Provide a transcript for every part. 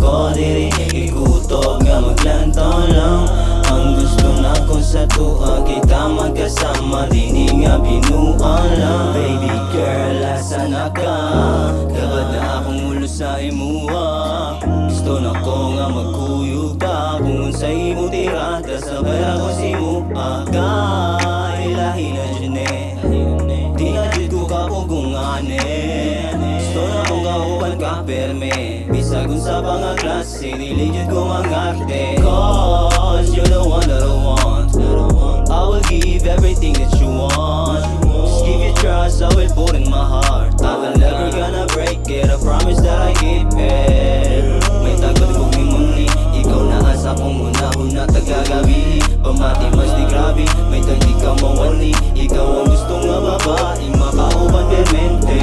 ako diri ikutob nga maglantaw lang. Ang gusto na ko sa tuwa kita magkasama dini nga binuan lang. Baby girl, asa na ka? Kabad na akong ulo sa imuha. Gusto na ko nga magkuyog ta kung unsay imo tirada sabay ako si muha ka. Ilahi na dyan di na dyan ko kapugungane. Gusto na kong kauban ka perme bisag unsa pa nga klase dili dyan ko mangarte. Cause you're the one that I want. I will give everything that you want. Just give your trust, I will put in my heart. I will never gonna break it, I promise that I keep it. May tagot kong imuni, ikaw na asa kong una-una tagagabi. Pamati mas di grabe, may tagdi ka mawali. Ikaw ang gusto nga babae, makauban permente.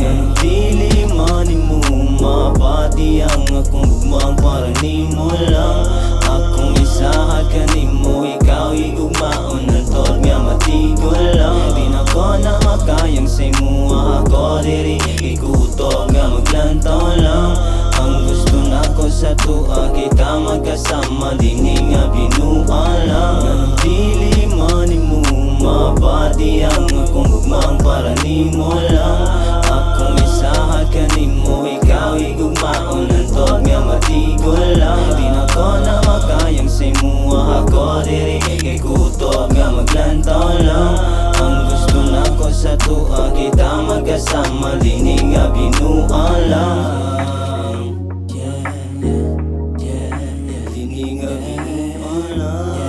Nang dili man mo mapati ang akong gugmang para ni mo lang. Akong isahan ka ni mo, ikaw igugmaon ng tod nga matigol lang. Di na ko na makayang sa imuha ako diri ikutob nga maglantaw lang. Ang gusto na ko sa tuwa kita magkasama dini nga binuan lang. Nang dili man mo mapati ang akong gugmang para ni mo lang. Akong isahan ka ni mo, ikaw igugmaon ng tod nga matigol lang. Di na ko na makayang sa imuha ako diri ikutob nga maglantaw lang. Ang gusto na ko sa tuwa kita magkasama dini nga binuan lang. Dini nga binuan lang.